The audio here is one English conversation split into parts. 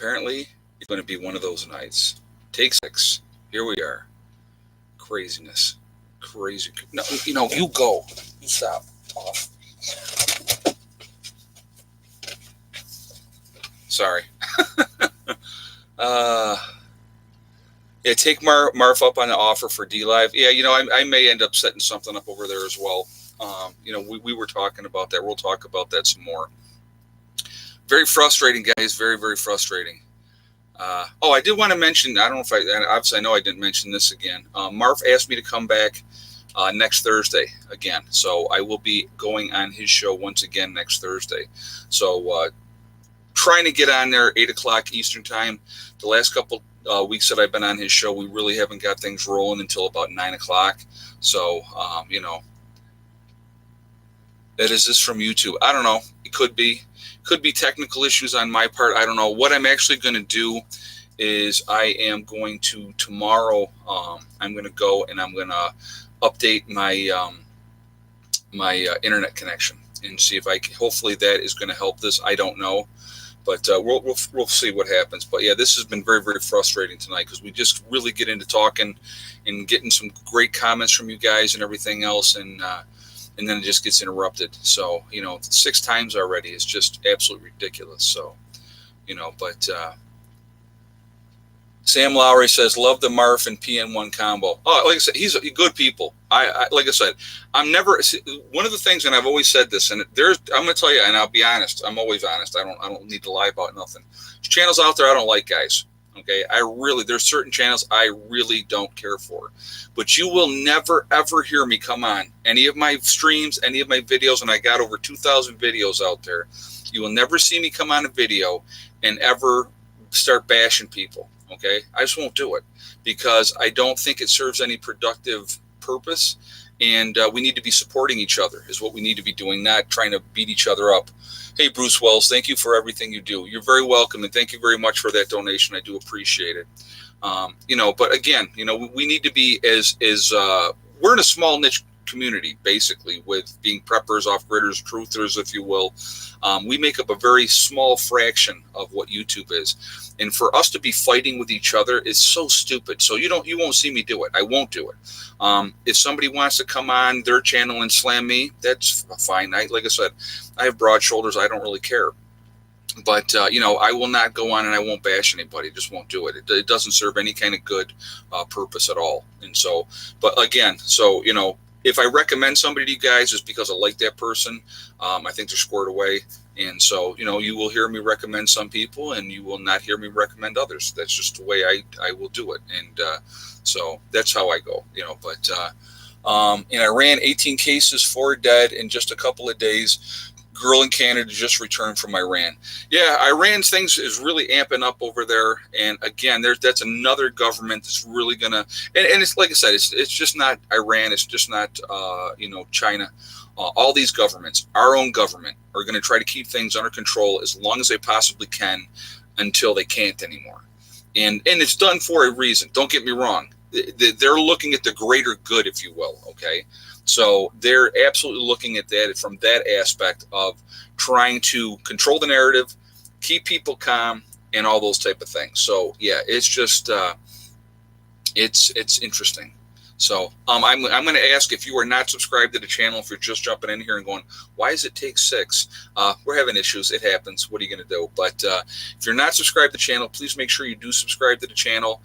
Apparently, it's going to be one of those nights. Take six. Here we are. Craziness. Crazy. No, you go. You stop. Off. Sorry. uh, yeah, take Marv up on the offer for D Live. Yeah, I may end up setting something up over there as well. We were talking about that. We'll talk about that some more. Very frustrating, guys. Very, very frustrating. I did want to mention, I don't know if obviously I know I didn't mention this again. Marv asked me to come back next Thursday again. So I will be going on his show once again next Thursday. So trying to get on there 8 o'clock Eastern time. The last couple weeks that I've been on his show, we really haven't got things rolling until about 9 o'clock. So, that is this from YouTube. I don't know. It could be technical issues on my part. I don't know. What I'm actually going to do is I am going to tomorrow. I'm going to go and I'm going to update my my internet connection and see if I can. Hopefully that is going to help this. I don't know, but we'll see what happens. But yeah, this has been very, very frustrating tonight because we just really get into talking and getting some great comments from you guys and everything else, and then it just gets interrupted. So, 6 times already is just absolutely ridiculous. So, but Sam Lowry says, love the Marf and PN1 combo. Oh, like I said, he's good people. I like I said, I'm never, one of the things, and I've always said this, and I'm going to tell you, and I'll be honest, I'm always honest. I don't need to lie about nothing. There's channels out there I don't like, guys. Okay. There's certain channels I really don't care for, but you will never, ever hear me come on any of my streams, any of my videos. And I got over 2,000 videos out there. You will never see me come on a video and ever start bashing people. Okay. I just won't do it because I don't think it serves any productive purpose. And we need to be supporting each other is what we need to be doing, not trying to beat each other up. Hey, Bruce Wells, thank you for everything you do. You're very welcome, and thank you very much for that donation. I do appreciate it. But again, we need to be we're in a small niche community, basically, with being preppers, off-gridders, truthers, if you will. We make up a very small fraction of what YouTube is. And for us to be fighting with each other is so stupid. So you won't see me do it. I won't do it. If somebody wants to come on their channel and slam me, that's fine. Like I said, I have broad shoulders. I don't really care. But, I will not go on and I won't bash anybody. Just won't do it. It doesn't serve any kind of good purpose at all. And so, but again, if I recommend somebody to you guys, it's because I like that person. I think they're squared away. And so, you will hear me recommend some people and you will not hear me recommend others. That's just the way I will do it. And so that's how I go, in Iran, 18 cases, 4 dead in just a couple of days. Girl in Canada just returned from Iran. Yeah, Iran's things is really amping up over there. And again, that's another government that's really going to, and it's like I said, it's just not Iran. It's just not, China. All these governments, our own government, are going to try to keep things under control as long as they possibly can until they can't anymore. And it's done for a reason. Don't get me wrong. They're looking at the greater good, if you will. Okay. So they're absolutely looking at that from that aspect of trying to control the narrative, keep people calm, and all those type of things. So yeah, it's just it's interesting. So I'm going to ask if you are not subscribed to the channel, if you're just jumping in here and going, why does it take 6? We're having issues. It happens. What are you going to do? But if you're not subscribed to the channel, please make sure you do subscribe to the channel.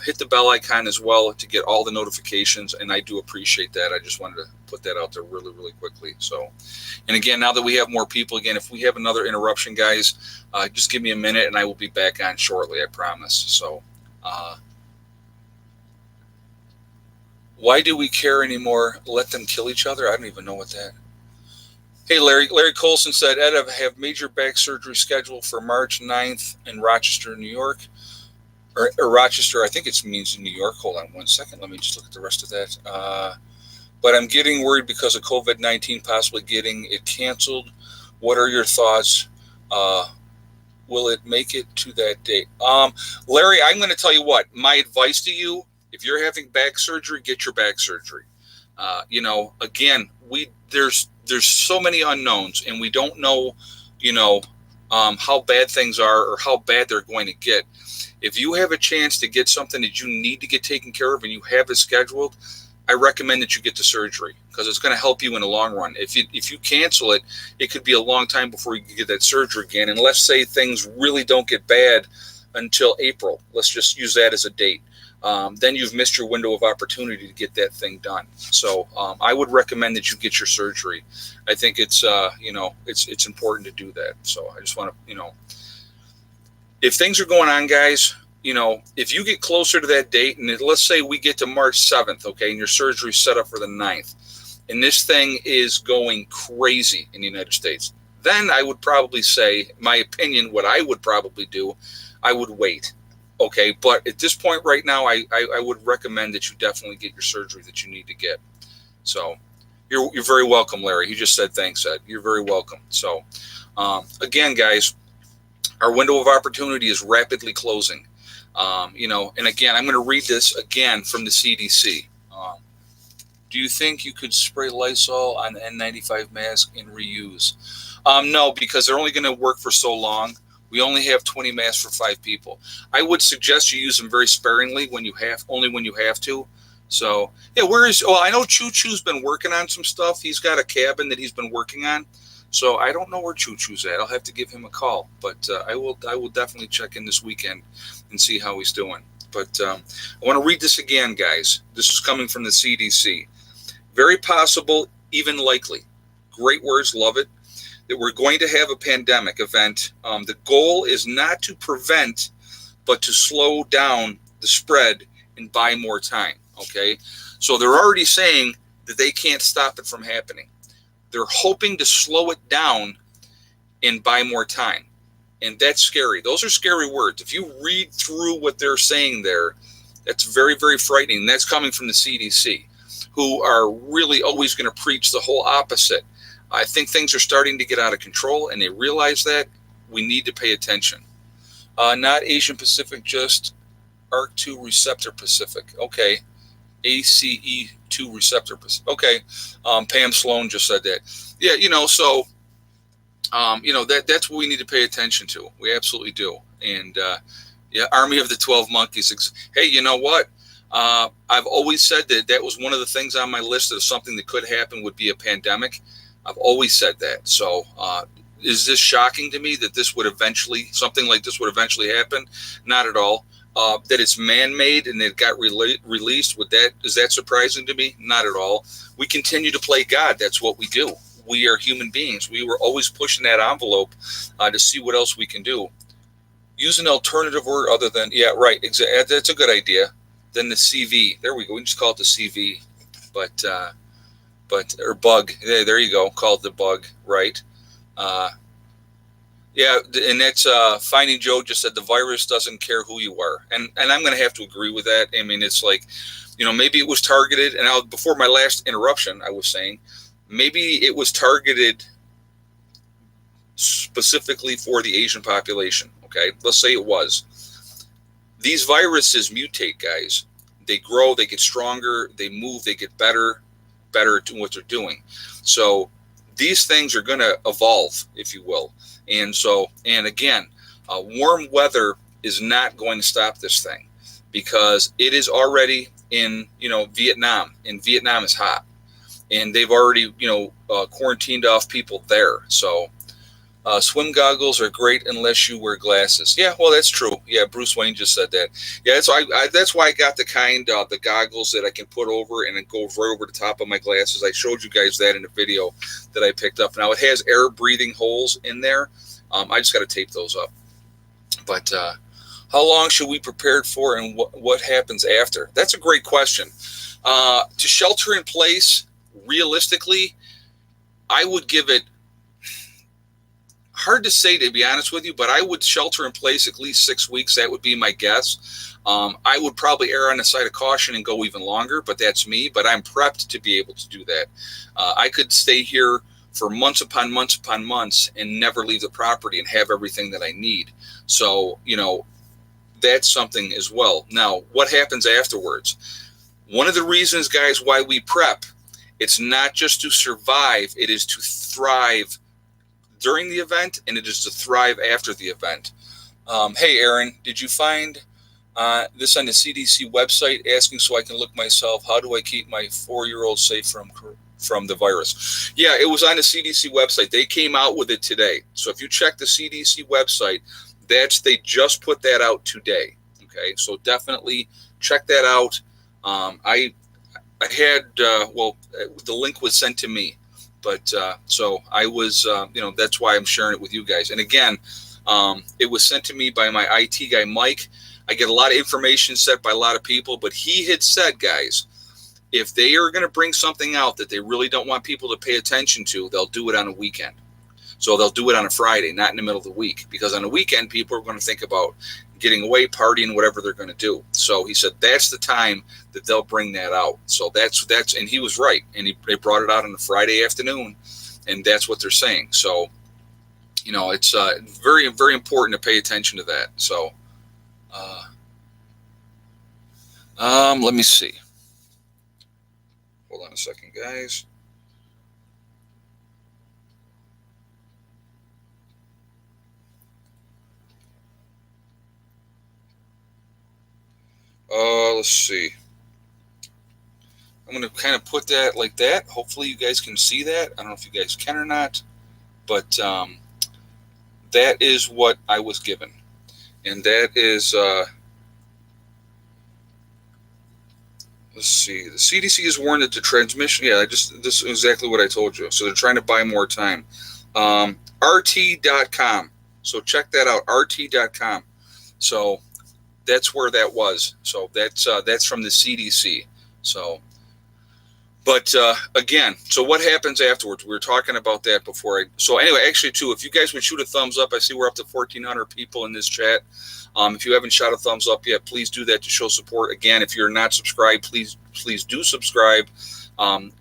Hit the bell icon as well to get all the notifications. And I do appreciate that. I just wanted to put that out there really, really quickly. So, and again, now that we have more people, again, if we have another interruption, guys, just give me a minute and I will be back on shortly. I promise. So, why do we care anymore? Let them kill each other? I don't even know what that. Hey, Larry Colson said, Ed, I have major back surgery scheduled for March 9th in Rochester, New York. Or Rochester, I think it means in New York. Hold on one second. Let me just look at the rest of that. But I'm getting worried because of COVID-19 possibly getting it canceled. What are your thoughts? Will it make it to that date? Larry, I'm going to tell you what. My advice to you, if you're having back surgery, get your back surgery. Again, there's so many unknowns, and we don't know, how bad things are or how bad they're going to get. If you have a chance to get something that you need to get taken care of and you have it scheduled, I recommend that you get the surgery because it's going to help you in the long run. If you cancel it, it could be a long time before you can get that surgery again. And let's say things really don't get bad until April. Let's just use that as a date. Then you've missed your window of opportunity to get that thing done. So I would recommend that you get your surgery. I think it's it's important to do that. So I just want to if things are going on, guys, if you get closer to that date, and let's say we get to March 7th, okay, and your surgery's set up for the 9th, and this thing is going crazy in the United States, then I would probably say, my opinion, what I would probably do, I would wait. Okay, but at this point right now, I would recommend that you definitely get your surgery that you need to get. So you're very welcome, Larry. He just said thanks, Ed. You're very welcome. So again, guys, our window of opportunity is rapidly closing. And again, I'm going to read this again from the CDC. Do you think you could spray Lysol on the N95 mask and reuse? No, because they're only going to work for so long. We only have 20 masks for 5 people. I would suggest you use them very sparingly only when you have to. So, yeah, I know Choo Choo's been working on some stuff. He's got a cabin that he's been working on. So I don't know where Choo Choo's at. I'll have to give him a call. But I will definitely check in this weekend and see how he's doing. But I want to read this again, guys. This is coming from the CDC. Very possible, even likely. Great words, love it. That we're going to have a pandemic event. The goal is not to prevent, but to slow down the spread and buy more time. Okay? So they're already saying that they can't stop it from happening. They're hoping to slow it down and buy more time. And that's scary. Those are scary words. If you read through what they're saying there, that's very, very frightening. And that's coming from the CDC, who are really always going to preach the whole opposite. I think things are starting to get out of control, and they realize that we need to pay attention. Not Asian Pacific, just ARC2 receptor Pacific. Okay. ACE2 receptor Pacific. Okay. Pam Sloan just said that. Yeah, that's what we need to pay attention to. We absolutely do. And Army of the 12 Monkeys. Hey, you know what? I've always said that was one of the things on my list of something that could happen would be a pandemic. I've always said that. So is this shocking to me that something like this would eventually happen? Not at all. That it's man-made and it got released, is that surprising to me? Not at all. We continue to play God. That's what we do. We are human beings. We were always pushing that envelope to see what else we can do. Use an alternative word other than, yeah, right. That's a good idea. Then the CV. There we go. We just call it the CV. Or bug. There you go. Call it the bug. Right. Yeah, and that's Finding Joe just said the virus doesn't care who you are, and I'm going to have to agree with that. I mean, it's like, maybe it was targeted, and before my last interruption, I was saying maybe it was targeted specifically for the Asian population. Okay, let's say it was. These viruses mutate, guys. They grow, they get stronger, they move, they get better at what they're doing. So these things are going to evolve, if you will. And again, warm weather is not going to stop this thing because it is already in, Vietnam, and Vietnam is hot, and they've already, quarantined off people there. So swim goggles are great unless you wear glasses. Yeah, well, that's true. Yeah, Bruce Wayne just said that. Yeah, that's why I got the goggles that I can put over and it goes right over the top of my glasses. I showed you guys that in a video that I picked up. Now it has air breathing holes in there. I just got to tape those up. But how long should we prepare for, and what happens after? That's a great question. To shelter in place, realistically, I would give it, hard to say, to be honest with you, but I would shelter in place at least 6 weeks. That would be my guess. I would probably err on the side of caution and go even longer, but that's me. But I'm prepped to be able to do that. I could stay here for months upon months upon months and never leave the property and have everything that I need. So, that's something as well. Now, what happens afterwards? One of the reasons, guys, why we prep, it's not just to survive, it is to thrive during the event, and it is to thrive after the event. Hey, Aaron, did you find this on the CDC website asking so I can look myself? How do I keep my 4-year-old safe from the virus? Yeah, it was on the CDC website. They came out with it today. So if you check the CDC website, they just put that out today. Okay, so definitely check that out. I had the link was sent to me, but so I was that's why I'm sharing it with you guys. And again, it was sent to me by my IT guy Mike. I get a lot of information sent by a lot of people, but he had said, guys, if they are going to bring something out that they really don't want people to pay attention to, they'll do it on a weekend. So they'll do it on a Friday, not in the middle of the week, because on a weekend, people are going to think about getting away, partying, whatever they're going to do. So he said that's the time that they'll bring that out. So that's, and he was right. And they brought it out on a Friday afternoon, and that's what they're saying. So, it's very, very important to pay attention to that. So, let me see. Hold on a second, guys. Let's see. I'm going to kind of put that like that. Hopefully you guys can see that. I don't know if you guys can or not, but that is what I was given. And that is, let's see. The CDC has warned that the transmission, this is exactly what I told you. So they're trying to buy more time. RT.com. So check that out, RT.com. So that's where that was. So that's from the CDC. So, but again, so what happens afterwards? We were talking about that before. So anyway, actually, too, if you guys would shoot a thumbs up, I see we're up to 1,400 people in this chat. If you haven't shot a thumbs up yet, please do that to show support. Again, if you're not subscribed, please do subscribe.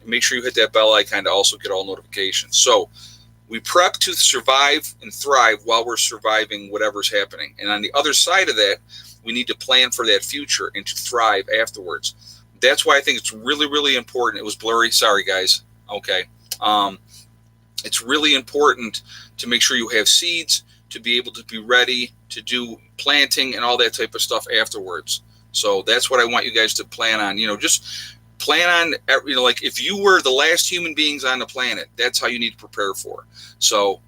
Make sure you hit that bell icon to also get all notifications. So we prep to survive and thrive while we're surviving whatever's happening. And on the other side of that, we need to plan for that future and to thrive afterwards. That's why I think it's really, really important. It was blurry. Sorry, guys. Okay. It's really important to make sure you have seeds to be able to be ready to do planting and all that type of stuff afterwards. So that's what I want you guys to plan on. Just plan on, like if you were the last human beings on the planet, that's how you need to prepare for. So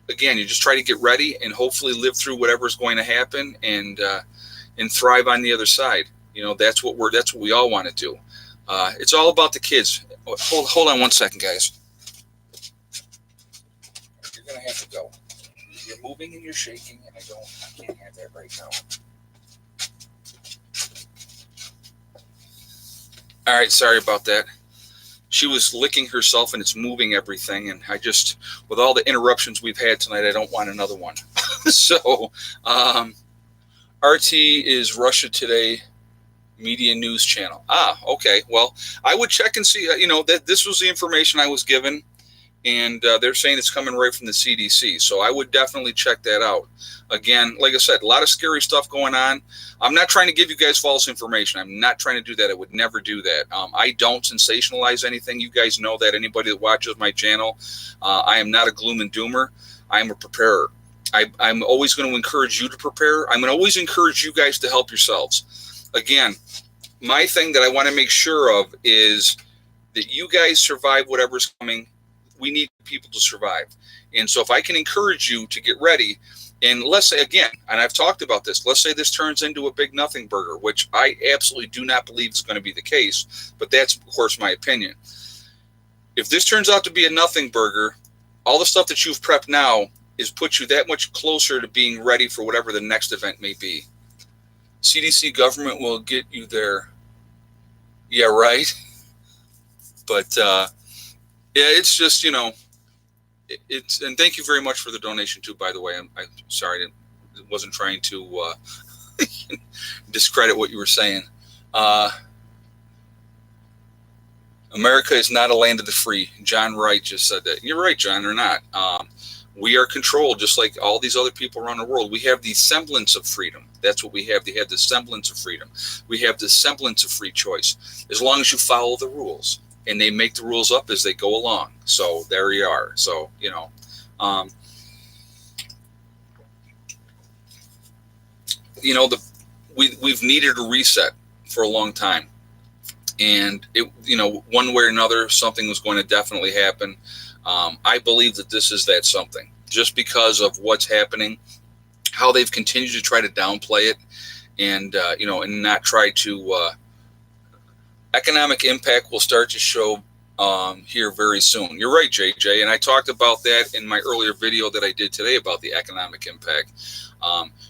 again, you just try to get ready and hopefully live through whatever's going to happen and thrive on the other side. That's what we all want to do. It's all about the kids. Hold on one second, guys. You're gonna have to go. You're moving and you're shaking, and I can't have that right now. All right, sorry about that. She was licking herself and it's moving everything, and I just, with all the interruptions we've had tonight, I don't want another one. So, RT is Russia Today media news channel. Okay. Well, I would check and see, that this was the information I was given, and they're saying it's coming right from the CDC. So I would definitely check that out. Again, like I said, a lot of scary stuff going on. I'm not trying to give you guys false information. I'm not trying to do that. I would never do that. I don't sensationalize anything. You guys know that. Anybody that watches my channel, I am not a gloom and doomer. I am a preparer. I'm always going to encourage you to prepare. I'm going to always encourage you guys to help yourselves. Again, my thing that I want to make sure of is that you guys survive whatever's coming. We need people to survive. And so if I can encourage you to get ready, and let's say, again, and I've talked about this, let's say this turns into a big nothing burger, which I absolutely do not believe is going to be the case, but that's, of course, my opinion. If this turns out to be a nothing burger, all the stuff that you've prepped now is put you that much closer to being ready for whatever the next event may be. CDC government will get you there. Yeah, right. But it's just, it's, and thank you very much for the donation too, by the way. I'm sorry, I wasn't trying to discredit what you were saying. America is not a land of the free. John Wright just said that. You're right, John, they're not. We are controlled just like all these other people around the world. We have the semblance of freedom. That's what we have. They have the semblance of freedom. We have the semblance of free choice, as long as you follow the rules. And they make the rules up as they go along. So there you are. So, you know, we've needed a reset for a long time. And it, you know, one way or another, something was going to definitely happen. I believe that this is that something, just because of what's happening, how they've continued to try to downplay it, and you know, and not try to. Economic impact will start to show here very soon. You're right, JJ, and I talked about that in my earlier video that I did today about the economic impact.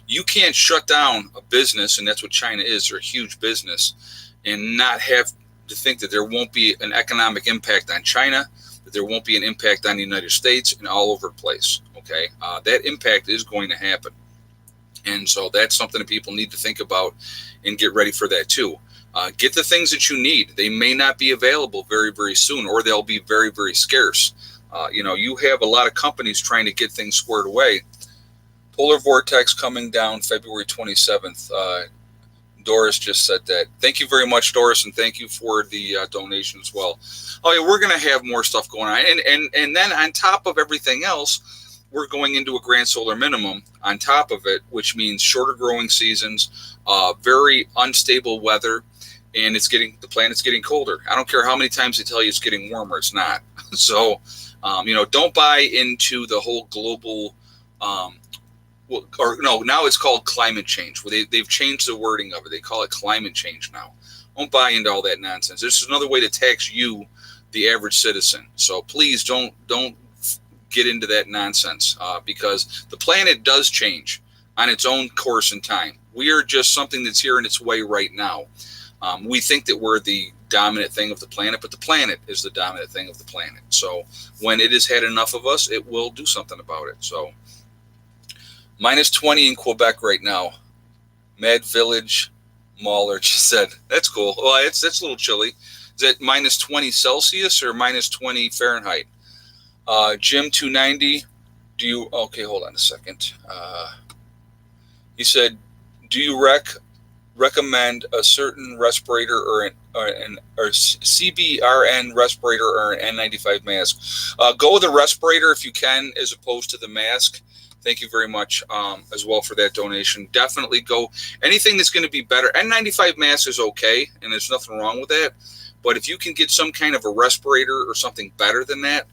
You can't shut down a business, and that's what China is. They're a huge business, and not have to think that there won't be an economic impact on China, that there won't be an impact on the United States, and all over the place. Okay, that impact is going to happen, and so that's something that people need to think about and get ready for that too. Get the things that you need. They may not be available very, very soon, or they'll be very, very scarce. You know, you have a lot of companies trying to get things squared away. Polar vortex coming down February 27th. Doris just said that. Thank you very much, Doris, and thank you for the donation as well. Oh yeah, we're going to have more stuff going on, and then on top of everything else, we're going into a grand solar minimum on top of it, which means shorter growing seasons, very unstable weather, and the planet's getting colder. I don't care how many times they tell you it's getting warmer; it's not. So, you know, don't buy into the whole global. Or no, now it's called climate change. Well, they've changed the wording of it. They call it climate change now. Don't buy into all that nonsense. This is another way to tax you, the average citizen. So please don't get into that nonsense because the planet does change on its own course and time. We are just something that's here in its way right now. We think that we're the dominant thing of the planet, but the planet is the dominant thing of the planet. So when it has had enough of us, it will do something about it. So. Minus 20 in Quebec right now. Mad Village Mauler just said, that's cool. Well, that's a little chilly. Is that minus 20 Celsius or minus 20 Fahrenheit? Jim 290, okay, hold on a second. He said, do you recommend a certain respirator or CBRN respirator or an N95 mask? Go with a respirator if you can, as opposed to the mask. Thank you very much as well for that donation. Definitely go anything that's going to be better. N95 mask is okay, and there's nothing wrong with that. But if you can get some kind of a respirator or something better than that,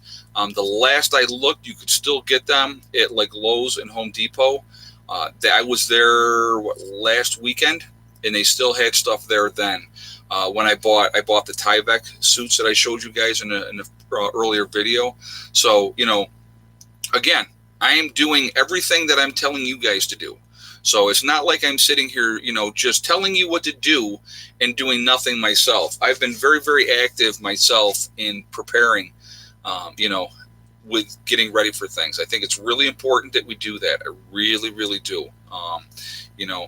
the last I looked, you could still get them at like Lowe's and Home Depot. I was there last weekend, and they still had stuff there then. When I bought the Tyvek suits that I showed you guys in an earlier video. So, you know, again, I am doing everything that I'm telling you guys to do. So it's not like I'm sitting here, you know, just telling you what to do and doing nothing myself. I've been very, very active myself in preparing, you know, with getting ready for things. I think it's really important that we do that. I really, really do. You know,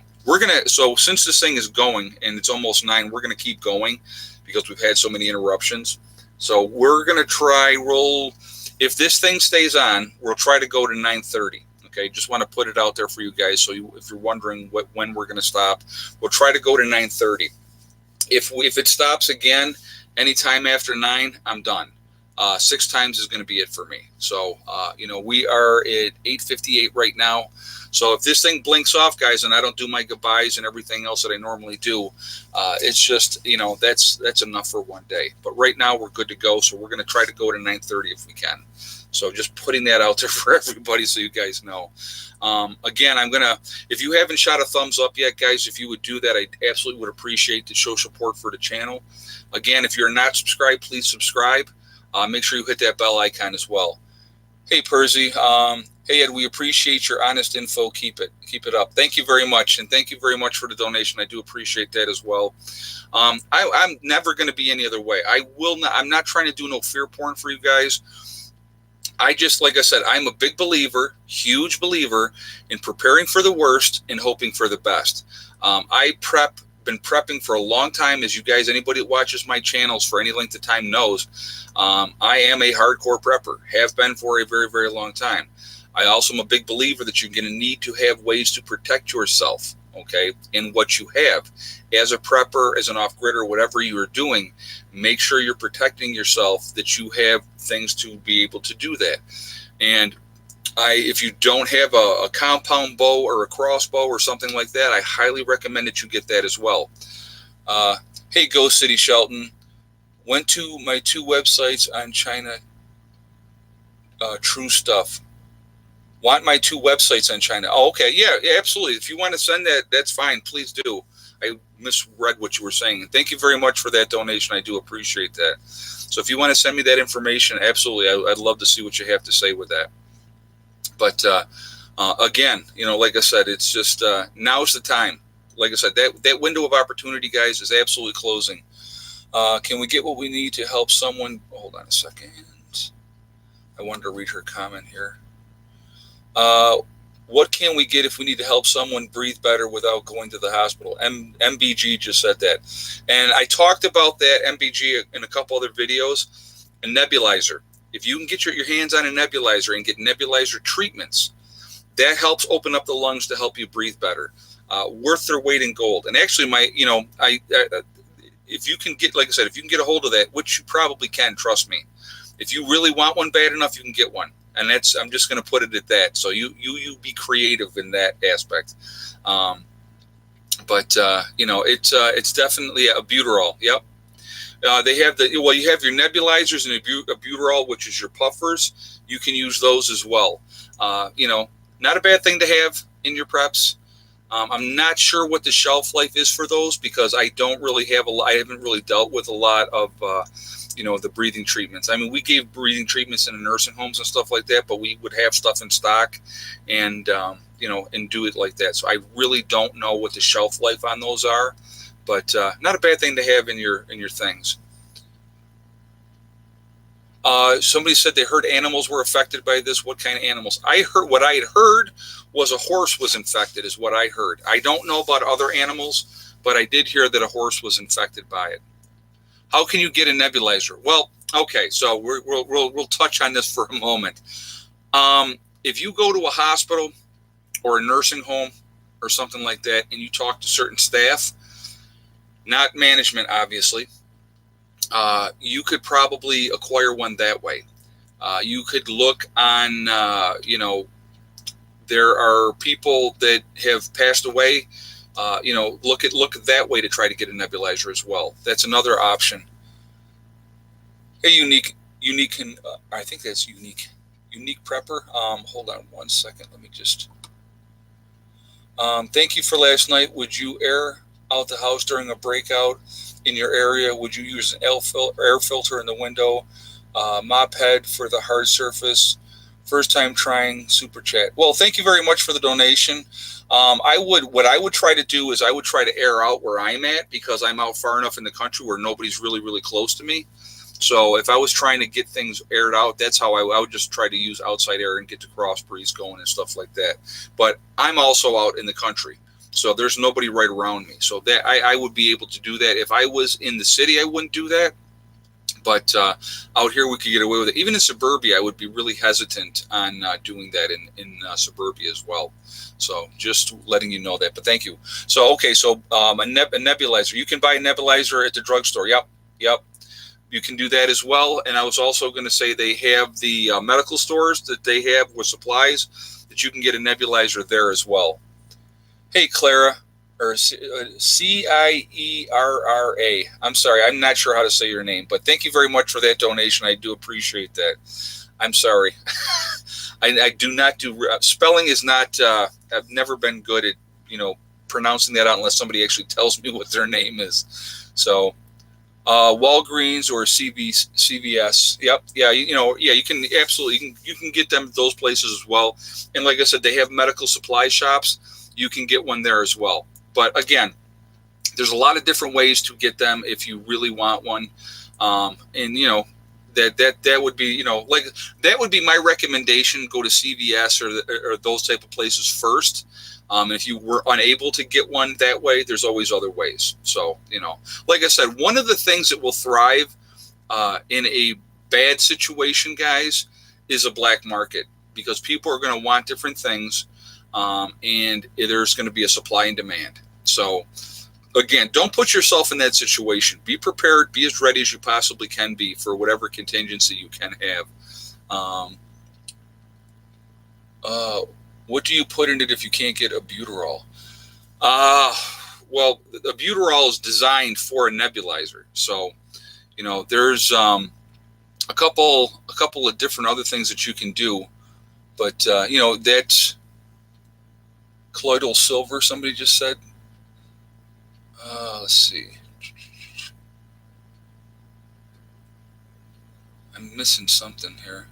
so since this thing is going and it's almost 9, we're going to keep going because we've had so many interruptions. So we're going to if this thing stays on, we'll try to go to 9:30. Okay, just want to put it out there for you guys. So if you're wondering when we're going to stop, we'll try to go to 9:30. If it stops again anytime after 9, I'm done. 6 times is going to be it for me. So you know, we are at 8:58 right now. So if this thing blinks off, guys, and I don't do my goodbyes and everything else that I normally do, it's just, you know, that's enough for one day. But right now we're good to go. So we're going to try to go to 9:30 if we can. So just putting that out there for everybody so you guys know. Again, if you haven't shot a thumbs up yet, guys, if you would do that, I absolutely would appreciate to show support for the channel. Again, if you're not subscribed, please subscribe. Make sure you hit that bell icon as well. Hey, Percy. Hey, Ed, we appreciate your honest info. Keep it up. Thank you very much. And thank you very much for the donation. I do appreciate that as well. I'm never going to be any other way. I'm not trying to do no fear porn for you guys. Like I said, I'm a big believer, huge believer in preparing for the worst and hoping for the best. Been prepping for a long time, as you guys, anybody that watches my channels for any length of time knows. I am a hardcore prepper, have been for a very, very long time. I also am a big believer that you're going to need to have ways to protect yourself, okay, in what you have. As a prepper, as an off-gridder, whatever you are doing, make sure you're protecting yourself, that you have things to be able to do that. And If you don't have a compound bow or a crossbow or something like that, I highly recommend that you get that as well. Hey, Ghost City Shelton, went to my 2 websites on China. True stuff. Want my 2 websites on China? Oh, okay, yeah, absolutely. If you want to send that, that's fine. Please do. I misread what you were saying. And thank you very much for that donation. I do appreciate that. So if you want to send me that information, absolutely, I'd love to see what you have to say with that. But again, like I said, it's just now's the time. Like I said, that window of opportunity, guys, is absolutely closing. Can we get what we need to help someone? Hold on a second. I wanted to read her comment here. What can we get if we need to help someone breathe better without going to the hospital? MBG just said that. And I talked about that MBG in a couple other videos. A nebulizer. If you can get your hands on a nebulizer and get nebulizer treatments, that helps open up the lungs to help you breathe better. Worth their weight in gold. And actually, if you can get, like I said, if you can get a hold of that, which you probably can, trust me. If you really want one bad enough, you can get one. And I'm just going to put it at that. So you be creative in that aspect. It's definitely a Buterol. Yep. They have you have your nebulizers and a Buterol, which is your puffers. You can use those as well. Not a bad thing to have in your preps. I'm not sure what the shelf life is for those because I don't really have I haven't really dealt with a lot of, the breathing treatments. I mean, we gave breathing treatments in the nursing homes and stuff like that, but we would have stuff in stock and do it like that. So I really don't know what the shelf life on those are, but not a bad thing to have in your things. Somebody said they heard animals were affected by this. What kind of animals? What I had heard was a horse was infected is what I heard. I don't know about other animals, but I did hear that a horse was infected by it. How can you get a nebulizer? Well, okay, so we'll touch on this for a moment. If you go to a hospital or a nursing home or something like that, and you talk to certain staff, not management, obviously, you could probably acquire one that way. You could look on, there are people that have passed away. Look at that way to try to get a nebulizer as well. That's another option. Hey, unique, and I think that's unique prepper. Hold on one second. Let me just. Thank you for last night. Would you air out the house during a breakout in your area? Would you use an air filter in the window? Mop head for the hard surface. First time trying, super chat. Well, thank you very much for the donation. What I would try to do is I would try to air out where I'm at because I'm out far enough in the country where nobody's really, really close to me. So if I was trying to get things aired out, that's how I would just try to use outside air and get the cross breeze going and stuff like that. But I'm also out in the country, so there's nobody right around me. So that I would be able to do that. If I was in the city, I wouldn't do that. But out here, we could get away with it. Even in suburbia, I would be really hesitant on doing that in suburbia as well. So just letting you know that. But thank you. So, okay, so a nebulizer. You can buy a nebulizer at the drugstore. Yep. You can do that as well. And I was also going to say they have the medical stores that they have with supplies that you can get a nebulizer there as well. Hey, Clara. Or Cierra. I'm sorry, I'm not sure how to say your name, but thank you very much for that donation. I do appreciate that. I'm sorry. I do not do spelling is not. I've never been good at pronouncing that out unless somebody actually tells me what their name is. So Walgreens or CVS. Yep. Yeah. You can absolutely you can get them at those places as well. And like I said, they have medical supply shops. You can get one there as well. But again, there's a lot of different ways to get them if you really want one. That would be, that would be my recommendation. Go to CVS or those type of places first. If you were unable to get one that way, there's always other ways. So, like I said, one of the things that will thrive in a bad situation, guys, is a black market because people are going to want different things. And there's going to be a supply and demand. So, again, don't put yourself in that situation. Be prepared. Be as ready as you possibly can be for whatever contingency you can have. What do you put in it if you can't get albuterol? Uh, well, albuterol is designed for a nebulizer, so there's a couple of different other things that you can do, but that's colloidal silver. Somebody just said. Let's see. I'm missing something here.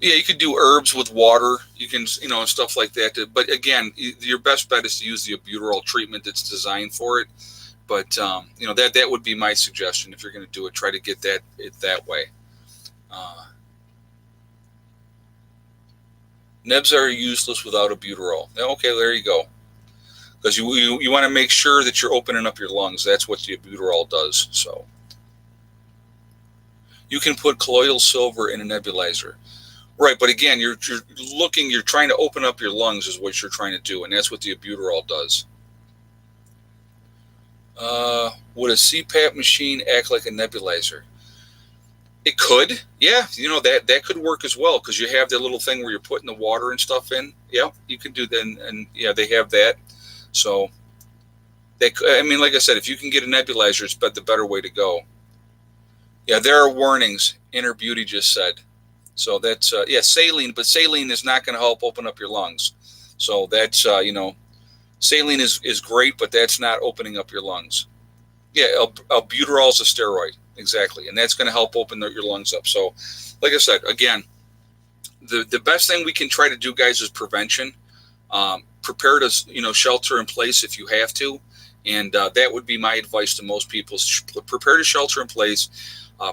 Yeah, you could do herbs with water. You can, and stuff like that. But again, your best bet is to use the albuterol treatment that's designed for it. But that would be my suggestion if you're going to do it. Try to get it that way. Nebs are useless without albuterol. Okay, there you go. Because you want to make sure that you're opening up your lungs. That's what the albuterol does. So you can put colloidal silver in a nebulizer. Right, but again, you're trying to open up your lungs is what you're trying to do, and that's what the albuterol does. Would a CPAP machine act like a nebulizer? It could, yeah. That could work as well because you have that little thing where you're putting the water and stuff in. Yeah, you can do that, and yeah, they have that. So, like I said, if you can get a nebulizer, it's the better way to go. Yeah, there are warnings. Inner Beauty just said. So that's saline, but saline is not going to help open up your lungs. So that's saline is great, but that's not opening up your lungs. Yeah, albuterol is a steroid, exactly, and that's going to help open your lungs up. So, like I said, again, the best thing we can try to do, guys, is prevention. Prepare to shelter in place if you have to, and that would be my advice to most people: prepare to shelter in place.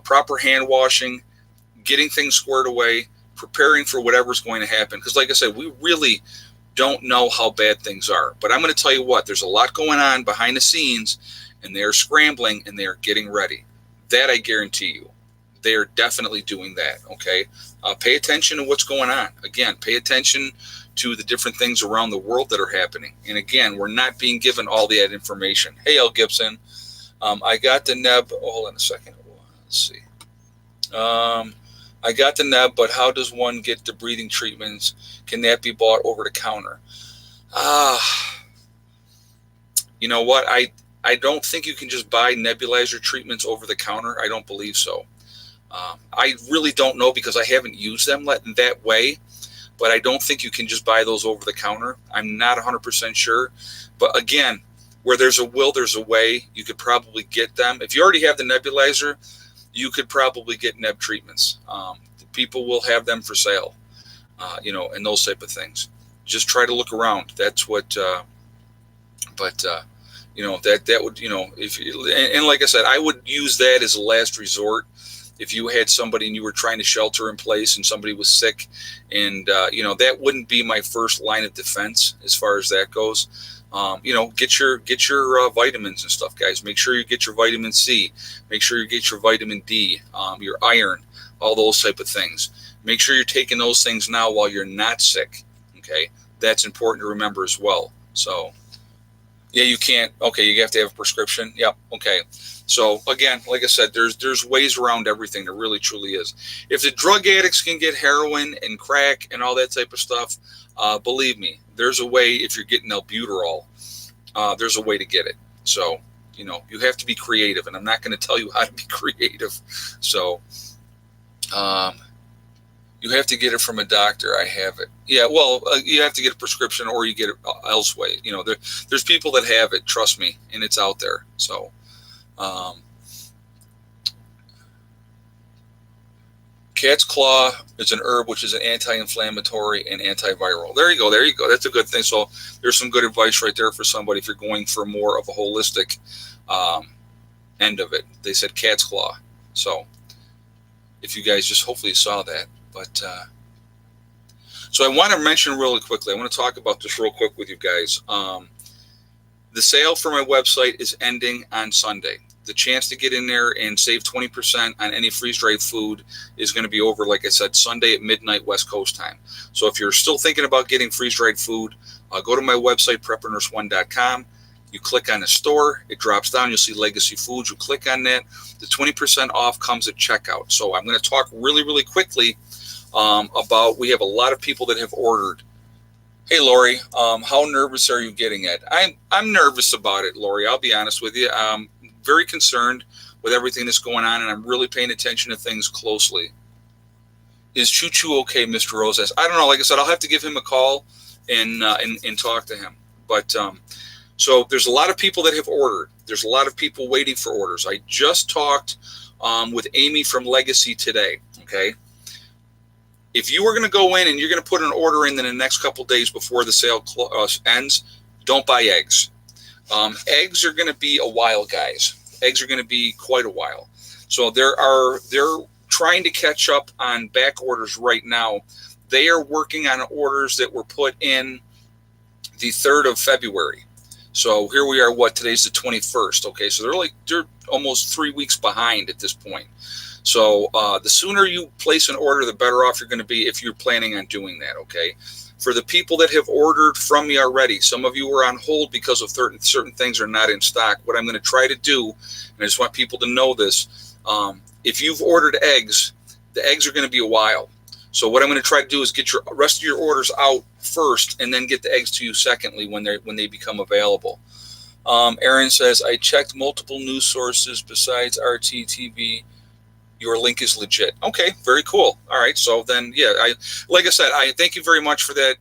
Proper hand washing. Getting things squared away, preparing for whatever's going to happen. Because like I said, we really don't know how bad things are. But I'm going to tell you what, there's a lot going on behind the scenes, and they are scrambling, and they are getting ready. That I guarantee you. They are definitely doing that, okay? Pay attention to what's going on. Again, pay attention to the different things around the world that are happening. And again, we're not being given all that information. Hey, L. Gibson. I got the neb. Oh, hold on a second. Let's see. I got the neb, but how does one get the breathing treatments? Can that be bought over the counter? You know what? I don't think you can just buy nebulizer treatments over the counter. I don't believe so. I really don't know because I haven't used them that way, but I don't think you can just buy those over the counter. I'm not 100% sure. But again, where there's a will, there's a way. You could probably get them. If you already have the nebulizer, you could probably get neb treatments. People will have them for sale, and those type of things. Just try to look around. That's what, that would, if you, and like I said, I would use that as a last resort. If you had somebody and you were trying to shelter in place and somebody was sick, and, that wouldn't be my first line of defense as far as that goes. Get your vitamins and stuff, guys. Make sure you get your vitamin C. Make sure you get your vitamin D, your iron, all those type of things. Make sure you're taking those things now while you're not sick. Okay, that's important to remember as well. So, yeah, you can't. Okay, you have to have a prescription. Yep. Okay. So again, like I said, there's ways around everything. There really truly is. If the drug addicts can get heroin and crack and all that type of stuff, believe me, there's a way. If you're getting albuterol, there's a way to get it. So you have to be creative, and I'm not going to tell you how to be creative. So you have to get it from a doctor. I have it. Yeah, well, you have to get a prescription, or you get it elsewhere. There's people that have it. Trust me, and it's out there. So. Cat's claw is an herb which is an anti-inflammatory and antiviral. There you go. That's a good thing. So there's some good advice right there for somebody if you're going for more of a holistic end of it. They said cat's claw. So if you guys just hopefully saw that. But so I want to mention really quickly, I want to talk about this real quick with you guys. The sale for my website is ending on Sunday. The chance to get in there and save 20% on any freeze-dried food is going to be over, like I said, Sunday at midnight West Coast time. So if you're still thinking about getting freeze-dried food, go to my website, preppernurse1.com. You click on the store. It drops down. You'll see Legacy Foods. You click on that. The 20% off comes at checkout. So I'm going to talk really, really quickly about, we have a lot of people that have ordered. Hey, Lori, how nervous are you getting at? I'm nervous about it, Lori. I'll be honest with you. I'm very concerned with everything that's going on, and I'm really paying attention to things closely. Is Choo Choo okay, Mr. Rose? I don't know. Like I said, I'll have to give him a call and talk to him. But so there's a lot of people that have ordered. There's a lot of people waiting for orders. I just talked with Amy from Legacy today. Okay. If you were going to go in and you're going to put an order in the next couple of days before the sale ends, don't buy eggs. Eggs are going to be a while, guys. Eggs are going to be quite a while. So they're trying to catch up on back orders right now. They are working on orders that were put in the 3rd of February. So here we are, today's the 21st. Okay, so they're almost 3 weeks behind at this point. So the sooner you place an order, the better off you're going to be if you're planning on doing that, okay? For the people that have ordered from me already, some of you are on hold because of certain things are not in stock. What I'm going to try to do, and I just want people to know this, if you've ordered eggs, the eggs are going to be a while. So what I'm going to try to do is get your rest of your orders out first and then get the eggs to you secondly when they become available. Aaron says, I checked multiple news sources besides RTTV. Your link is legit. Okay, very cool. All right, so then, yeah, like I said, I thank you very much for that,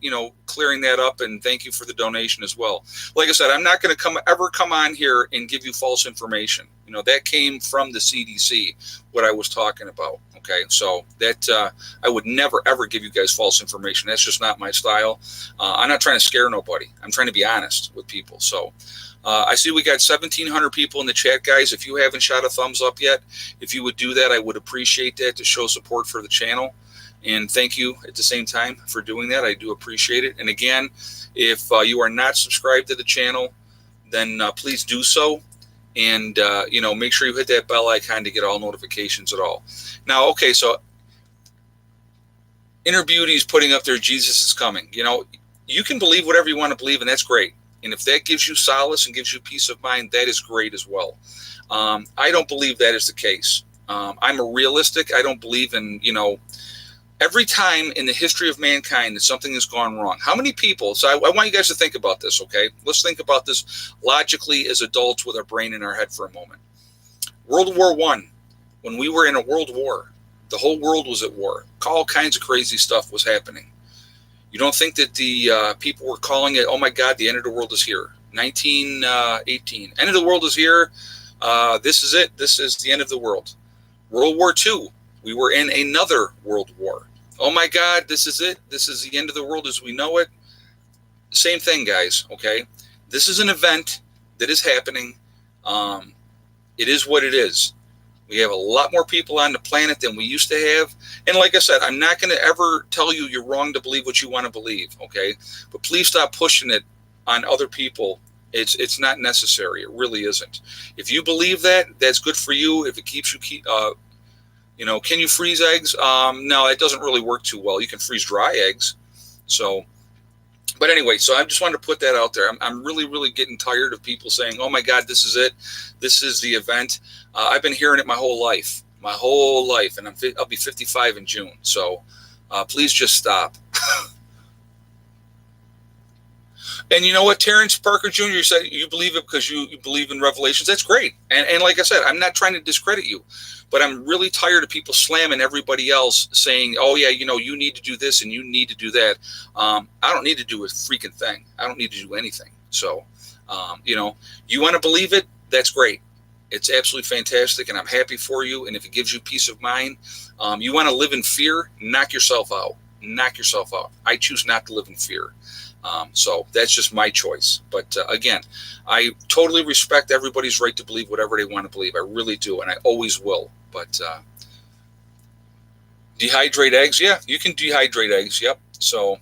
clearing that up, and thank you for the donation as well. Like I said, I'm not going to ever come on here and give you false information. That came from the CDC, what I was talking about. Okay, so that I would never, ever give you guys false information. That's just not my style. I'm not trying to scare nobody. I'm trying to be honest with people. So I see we got 1,700 people in the chat, guys. If you haven't shot a thumbs up yet, if you would do that, I would appreciate that to show support for the channel. And thank you at the same time for doing that. I do appreciate it. And again, if you are not subscribed to the channel, then please do so. And, make sure you hit that bell icon to get all notifications at all. Now, okay, so Inner Beauty is putting up there, Jesus is coming. You can believe whatever you want to believe, and that's great. And if that gives you solace and gives you peace of mind, that is great as well. I don't believe that is the case. I'm a realistic. I don't believe in, every time in the history of mankind that something has gone wrong. How many people, so I want you guys to think about this, okay? Let's think about this logically as adults with our brain in our head for a moment. World War I, when we were in a world war, the whole world was at war. All kinds of crazy stuff was happening. You don't think that the people were calling it, oh my God, the end of the world is here. 1918, end of the world is here. This is it. This is the end of the world. World War II, we were in another world war. Oh my God, this is it. This is the end of the world as we know it. Same thing, guys, okay? This is an event that is happening. It is what it is. We have a lot more people on the planet than we used to have. And like I said, I'm not going to ever tell you you're wrong to believe what you want to believe, okay? But please stop pushing it on other people. It's not necessary. It really isn't. If you believe that, that's good for you. If it keeps you, can you freeze eggs? No, it doesn't really work too well. You can freeze dry eggs. So, but anyway, so I just wanted to put that out there. I'm really, really getting tired of people saying, oh my God, this is it. This is the event. I've been hearing it my whole life, and I'll be 55 in June. So please just stop. And you know what, Terrence Parker Jr., you said you believe it because you believe in revelations. That's great. And like I said, I'm not trying to discredit you, but I'm really tired of people slamming everybody else saying, oh, yeah, you need to do this and you need to do that. I don't need to do a freaking thing. I don't need to do anything. So, you want to believe it, that's great. It's absolutely fantastic, and I'm happy for you. And if it gives you peace of mind, you want to live in fear, knock yourself out. Knock yourself out. I choose not to live in fear. So that's just my choice. But again, I totally respect everybody's right to believe whatever they want to believe. I really do, and I always will. But dehydrate eggs, yeah, you can dehydrate eggs. Yep. So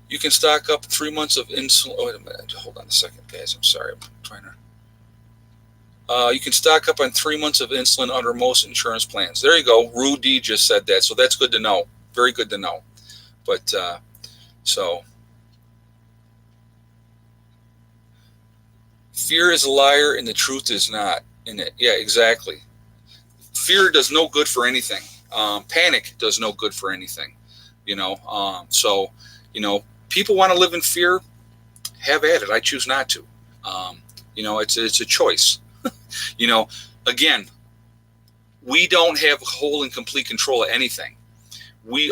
you can stock up 3 months of insulin. Oh, wait a minute. Hold on a second, guys. I'm sorry. I'm trying to. You can stock up on 3 months of insulin under most insurance plans. There you go. Rudy just said that, so that's good to know. Very good to know. But so fear is a liar and the truth is not in it. Yeah, exactly. Fear does no good for anything. Panic does no good for anything. So people want to live in fear. Have at it. I choose not to. It's a choice. Again, we don't have whole and complete control of anything.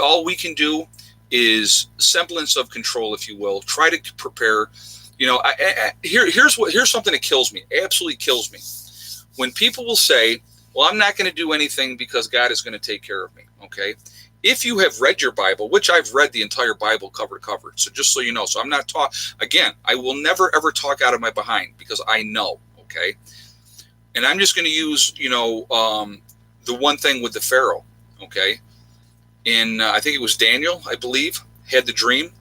All we can do is semblance of control, if you will. Try to prepare. Here's something that kills me. Absolutely kills me. When people will say, "Well, I'm not going to do anything because God is going to take care of me." Okay. If you have read your Bible, which I've read the entire Bible cover to cover, so just so you know, so I'm not again, I will never ever talk out of my behind because I know, okay? And I'm just going to use, the one thing with the Pharaoh, okay? I think it was Daniel, I believe, had the dream.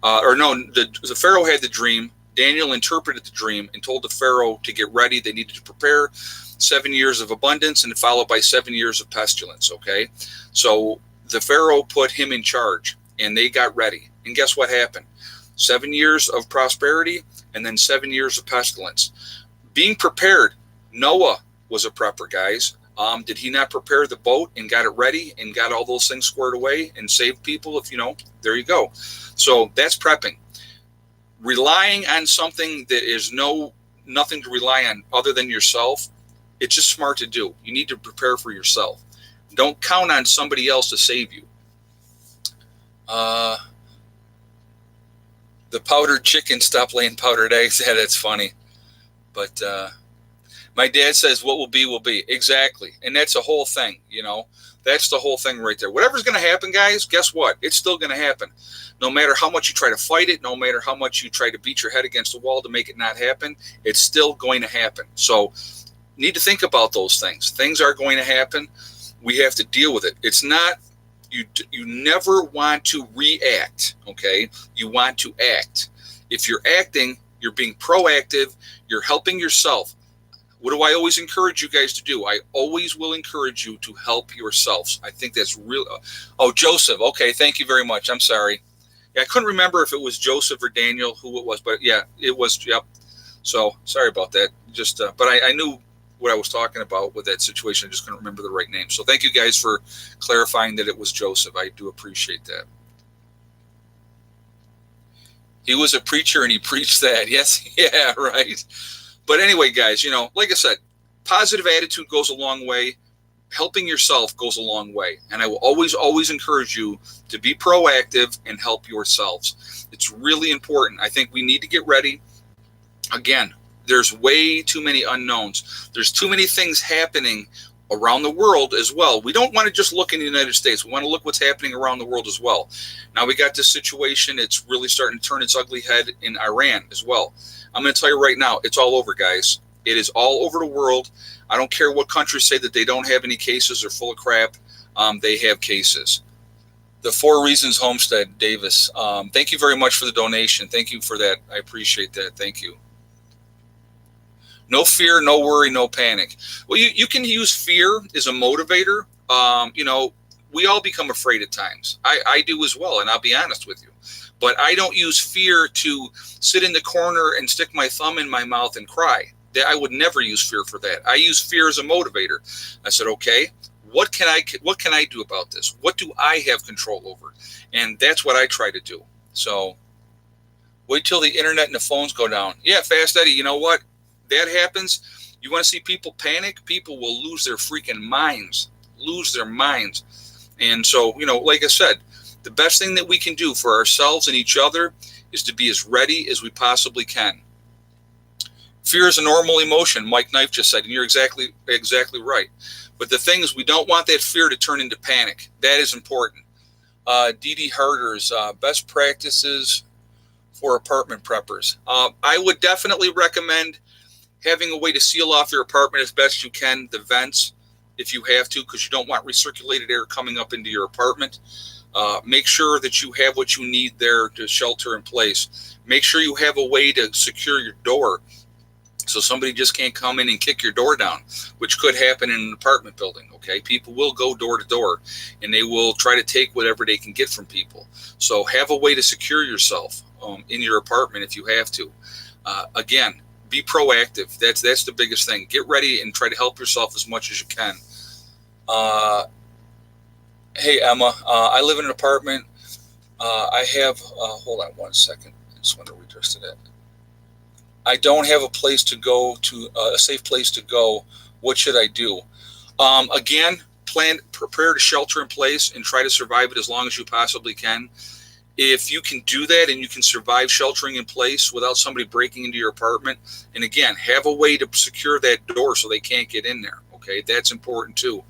The Pharaoh had the dream. Daniel interpreted the dream and told the Pharaoh to get ready. They needed to prepare 7 years of abundance and followed by 7 years of pestilence, okay? So the Pharaoh put him in charge, and they got ready. And guess what happened? 7 years of prosperity, and then 7 years of pestilence. Being prepared. Noah was a prepper, guys. Did he not prepare the boat and got it ready and got all those things squared away and saved people? There you go. So that's prepping. Relying on something that is nothing to rely on other than yourself, it's just smart to do. You need to prepare for yourself. Don't count on somebody else to save you. The powdered chicken stopped laying powdered eggs. Yeah, that's funny. But my dad says, what will be, will be. Exactly. And that's the whole thing, That's the whole thing right there. Whatever's going to happen, guys, guess what? It's still going to happen. No matter how much you try to fight it, no matter how much you try to beat your head against the wall to make it not happen, it's still going to happen. So you need to think about those things. Things are going to happen. We have to deal with it. It's not, you never want to react, okay? You want to act. If you're acting, you're being proactive, you're helping yourself. What do I always encourage you guys to do? I always will encourage you to help yourselves. I think that's real. Oh, Joseph. Okay, thank you very much. I'm sorry. Yeah, I couldn't remember if it was Joseph or Daniel, who it was, but yeah, it was, yep. So sorry about that. But I knew what I was talking about with that situation. I just couldn't remember the right name. So thank you guys for clarifying that it was Joseph. I do appreciate that. He was a preacher and he preached that. Yes. Yeah, right. But anyway, guys, like I said, positive attitude goes a long way. Helping yourself goes a long way. And I will always, always encourage you to be proactive and help yourselves. It's really important. I think we need to get ready. Again, there's way too many unknowns. There's too many things happening around the world as well. We don't want to just look in the United States. We want to look what's happening around the world as well. Now we got this situation. It's really starting to turn its ugly head in Iran as well. I'm going to tell you right now, it's all over, guys. It is all over the world. I don't care what countries say that they don't have any cases or full of crap. They have cases. The Four Reasons Homestead, Davis. Thank you very much for the donation. Thank you for that. I appreciate that. Thank you. No fear, no worry, no panic. Well, you can use fear as a motivator. We all become afraid at times. I do as well, and I'll be honest with you. But I don't use fear to sit in the corner and stick my thumb in my mouth and cry. I would never use fear for that. I use fear as a motivator. I said, okay, what can I do about this? What do I have control over? And that's what I try to do. So wait till the internet and the phones go down. Yeah, Fast Eddie, you know what? That happens. You want to see people panic? People will lose their freaking minds. Lose their minds. And so, like I said, the best thing that we can do for ourselves and each other is to be as ready as we possibly can. Fear is a normal emotion, Mike Knife just said, and you're exactly right. But the thing is, we don't want that fear to turn into panic. That is important. D.D. Harder's best practices for apartment preppers. I would definitely recommend having a way to seal off your apartment as best you can, the vents, if you have to, because you don't want recirculated air coming up into your apartment. Make sure that you have what you need there to shelter in place. Make sure you have a way to secure your door so somebody just can't come in and kick your door down, which could happen in an apartment building, okay? People will go door to door, and they will try to take whatever they can get from people. So have a way to secure yourself in your apartment if you have to. Again, be proactive. That's the biggest thing. Get ready and try to help yourself as much as you can. Hey, Emma, I live in an apartment. I have, hold on one second. I just want to read to that. I don't have a place to go to, a safe place to go. What should I do? Again, prepare to shelter in place and try to survive it as long as you possibly can. If you can do that and you can survive sheltering in place without somebody breaking into your apartment, and again, have a way to secure that door so they can't get in there. Okay, that's important too.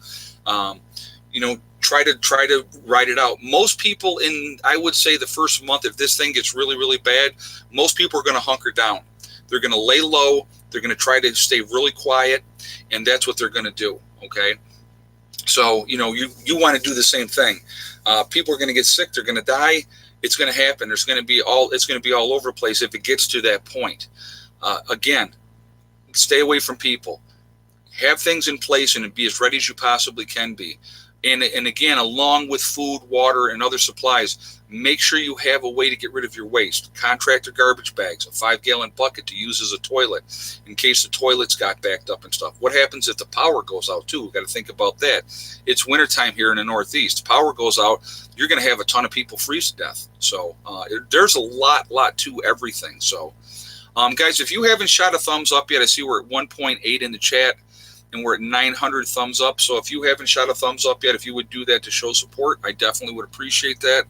Try to ride it out. Most people I would say the first month, if this thing gets really, really bad, most people are going to hunker down. They're going to lay low. They're going to try to stay really quiet, and that's what they're going to do. Okay. So, you want to do the same thing. People are going to get sick. They're going to die. It's going to happen. It's going to be all over the place if it gets to that point. Again, stay away from people. Have things in place and be as ready as you possibly can be. And again, along with food, water, and other supplies, make sure you have a way to get rid of your waste. Contractor garbage bags, a 5-gallon bucket to use as a toilet in case the toilets got backed up and stuff. What happens if the power goes out too? We've got to think about that. It's wintertime here in the Northeast. Power goes out, you're going to have a ton of people freeze to death. So there's a lot to everything. So, guys, if you haven't shot a thumbs up yet, I see we're at 1.8 in the chat. And we're at 900 thumbs up. So if you haven't shot a thumbs up yet, if you would do that to show support, I definitely would appreciate that.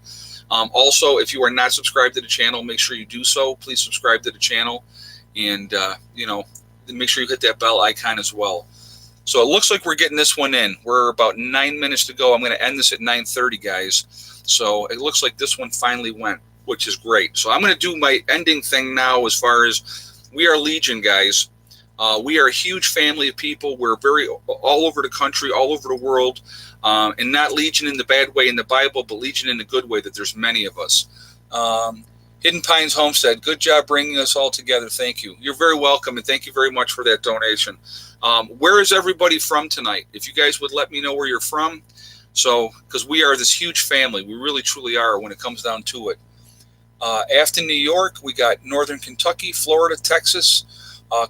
Also, if you are not subscribed to the channel, make sure you do so. Please subscribe to the channel. And, make sure you hit that bell icon as well. So it looks like we're getting this one in. We're about 9 minutes to go. I'm going to end this at 9:30, guys. So it looks like this one finally went, which is great. So I'm going to do my ending thing now as far as we are Legion, guys. We are a huge family of people. We're all over the country, all over the world, and not Legion in the bad way in the Bible, but Legion in the good way that there's many of us. Hidden Pines Homestead, good job bringing us all together. Thank you. You're very welcome, and thank you very much for that donation. Where is everybody from tonight? If you guys would let me know where you're from. So, because we are this huge family. We really, truly are when it comes down to it. Afton, New York, we got Northern Kentucky, Florida, Texas,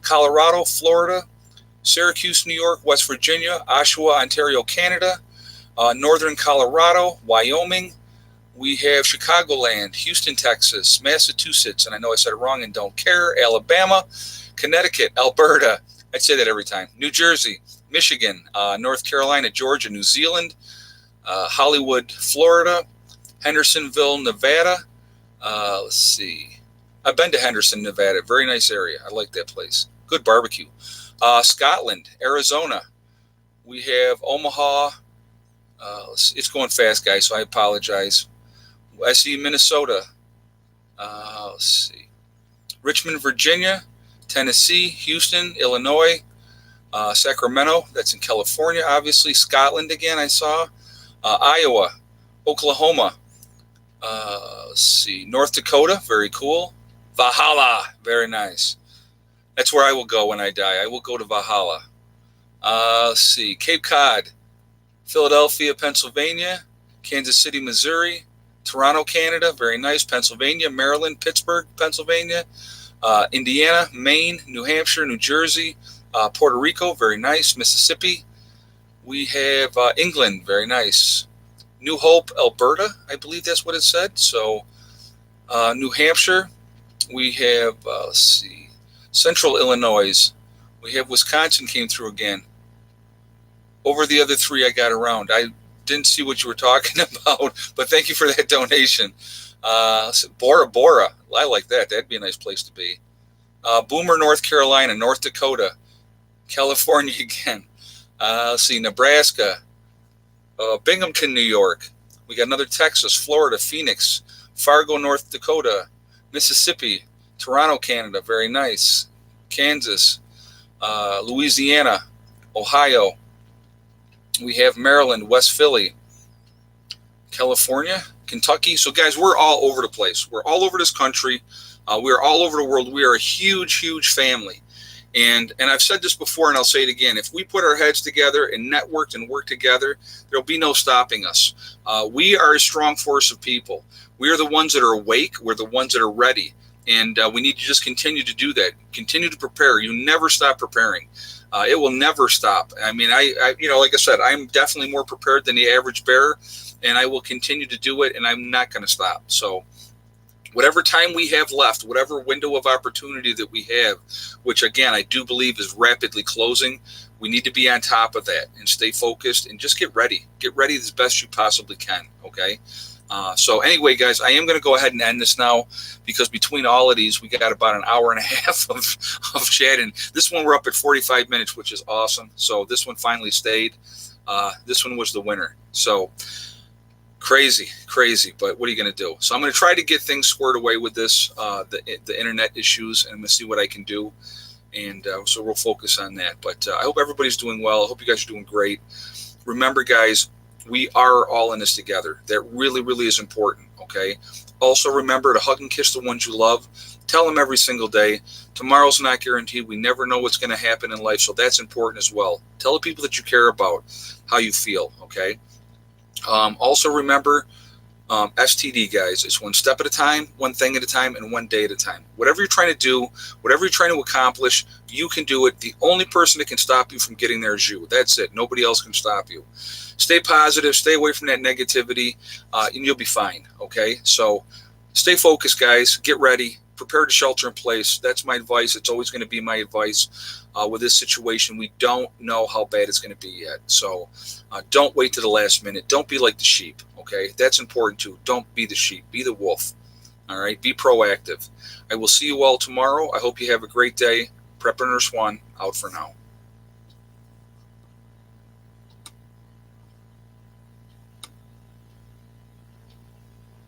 Colorado, Florida, Syracuse, New York, West Virginia, Oshawa, Ontario, Canada, Northern Colorado, Wyoming. We have Chicagoland, Houston, Texas, Massachusetts, and I know I said it wrong and don't care, Alabama, Connecticut, Alberta. I'd say that every time. New Jersey, Michigan, North Carolina, Georgia, New Zealand, Hollywood, Florida, Hendersonville, Nevada. Let's see. I've been to Henderson, Nevada. Very nice area. I like that place. Good barbecue. Scotland, Arizona. We have Omaha. It's going fast, guys, so I apologize. I see Minnesota. Let's see. Richmond, Virginia. Tennessee, Houston, Illinois. Sacramento. That's in California, obviously. Scotland again, I saw. Iowa. Oklahoma. Let's see. North Dakota. Very cool. Valhalla, very nice. That's where I will go when I die. I will go to Valhalla. Let's see. Cape Cod, Philadelphia, Pennsylvania, Kansas City, Missouri, Toronto, Canada, very nice. Pennsylvania, Maryland, Pittsburgh, Pennsylvania, Indiana, Maine, New Hampshire, New Jersey, Puerto Rico, very nice. Mississippi. We have England, very nice. New Hope, Alberta, I believe that's what it said. So New Hampshire. We have, let's see, Central Illinois. We have Wisconsin came through again. Over the other three I got around. I didn't see what you were talking about, but thank you for that donation. Bora Bora. I like that. That'd be a nice place to be. Boomer, North Carolina, North Dakota, California again. Let's see, Nebraska, Binghamton, New York. We got another Texas, Florida, Phoenix, Fargo, North Dakota, Mississippi, Toronto, Canada, very nice. Kansas, Louisiana, Ohio. We have Maryland, West Philly, California, Kentucky. So, guys, we're all over the place. We're all over this country. We're all over the world. We are a huge, huge family. And I've said this before, and I'll say it again. If we put our heads together and networked and work together, there'll be no stopping us. We are a strong force of people. We are the ones that are awake. We're the ones that are ready. And we need to just continue to do that. Continue to prepare. You never stop preparing. It will never stop. I mean, like I said, I'm definitely more prepared than the average bear, and I will continue to do it, and I'm not going to stop. So whatever time we have left, whatever window of opportunity that we have, which again, I do believe is rapidly closing, we need to be on top of that and stay focused and just get ready. Get ready as best you possibly can. Okay. So anyway, guys, I am going to go ahead and end this now, because between all of these, we got about an hour and a half of chatting. This one, we're up at 45 minutes, which is awesome. So this one finally stayed. This one was the winner. So crazy, but what are you going to do? So I'm going to try to get things squared away with this, the internet issues, and I'm going to see what I can do. And so we'll focus on that. But I hope everybody's doing well. I hope you guys are doing great. Remember, guys, we are all in this together. That really, really is important, okay? Also, remember to hug and kiss the ones you love. Tell them every single day. Tomorrow's not guaranteed. We never know what's going to happen in life, so that's important as well. Tell the people that you care about how you feel, okay? Also, remember, STD, guys, it's one step at a time, one thing at a time, and one day at a time. Whatever you're trying to do, whatever you're trying to accomplish, you can do it. The only person that can stop you from getting there is you. That's it. Nobody else can stop you. Stay positive. Stay away from that negativity, and you'll be fine, okay? So stay focused, guys. Get ready. Prepare to shelter in place. That's my advice. It's always going to be my advice. With this situation, we don't know how bad it's going to be yet. So don't wait to the last minute. Don't be like the sheep, okay? That's important too. Don't be the sheep. Be the wolf, all right? Be proactive. I will see you all tomorrow. I hope you have a great day. Prepper Nurse One, out for now.